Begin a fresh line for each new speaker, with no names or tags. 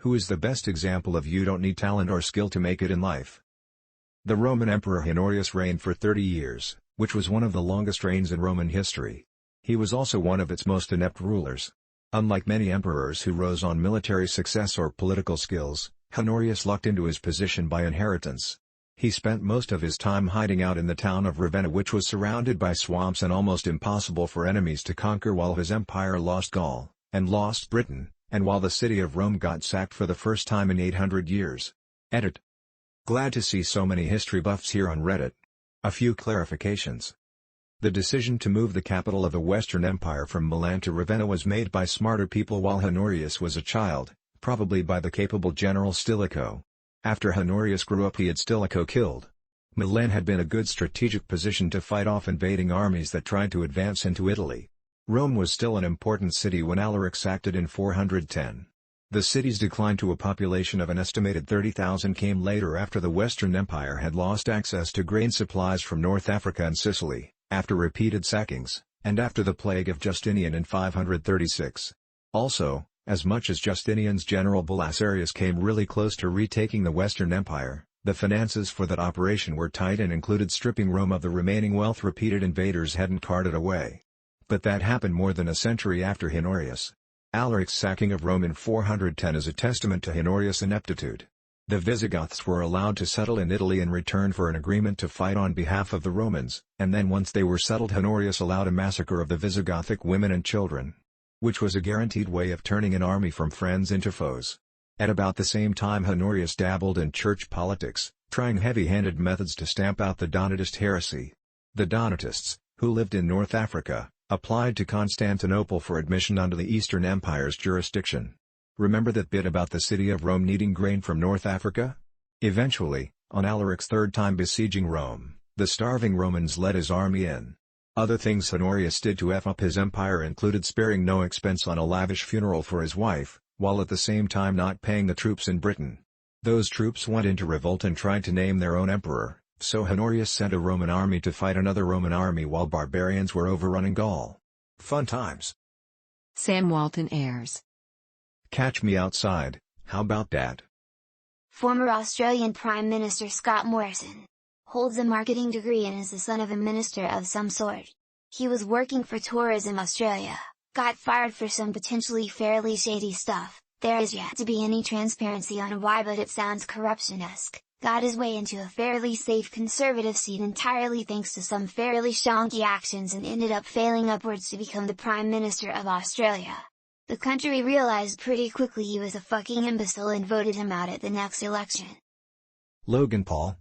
Who is the best example of you don't need talent or skill to make it in life? The Roman Emperor Honorius reigned for 30 years, which was one of the longest reigns in Roman history. He was also one of its most inept rulers. Unlike many emperors who rose on military success or political skills, Honorius lucked into his position by inheritance. He spent most of his time hiding out in the town of Ravenna, which was surrounded by swamps and almost impossible for enemies to conquer, while his empire lost Gaul, and lost Britain, and while the city of Rome got sacked for the first time in 800 years. Edit. Glad to see so many history buffs here on Reddit. A few clarifications. The decision to move the capital of the Western Empire from Milan to Ravenna was made by smarter people while Honorius was a child, probably by the capable general Stilicho. After Honorius grew up, he had Stilicho killed. Milan had been a good strategic position to fight off invading armies that tried to advance into Italy. Rome was still an important city when Alaric sacked it in 410. The city's decline to a population of an estimated 30,000 came later, after the Western Empire had lost access to grain supplies from North Africa and Sicily, after repeated sackings, and after the plague of Justinian in 536. Also, as much as Justinian's general Belisarius came really close to retaking the Western Empire, the finances for that operation were tight and included stripping Rome of the remaining wealth repeated invaders hadn't carted away. But that happened more than a century after Honorius. Alaric's sacking of Rome in 410 is a testament to Honorius' ineptitude. The Visigoths were allowed to settle in Italy in return for an agreement to fight on behalf of the Romans, and then once they were settled, Honorius allowed a massacre of the Visigothic women and children, which was a guaranteed way of turning an army from friends into foes. At about the same time, Honorius dabbled in church politics, trying heavy-handed methods to stamp out the Donatist heresy. The Donatists, who lived in North Africa, applied to Constantinople for admission under the Eastern Empire's jurisdiction. Remember that bit about the city of Rome needing grain from North Africa? Eventually, on Alaric's third time besieging Rome, the starving Romans let his army in. Other things Honorius did to F up his empire included sparing no expense on a lavish funeral for his wife, while at the same time not paying the troops in Britain. Those troops went into revolt and tried to name their own emperor, so Honorius sent a Roman army to fight another Roman army while barbarians were overrunning Gaul. Fun times.
Sam Walton Ayres.
Catch me outside, how about that?
Former Australian Prime Minister Scott Morrison holds a marketing degree and is the son of a minister of some sort. He was working for Tourism Australia, got fired for some potentially fairly shady stuff. There is yet to be any transparency on why, but it sounds corruption-esque. Got his way into a fairly safe Conservative seat entirely thanks to some fairly shonky actions, and ended up failing upwards to become the Prime Minister of Australia. The country realized pretty quickly he was a fucking imbecile and voted him out at the next election.
Logan Paul,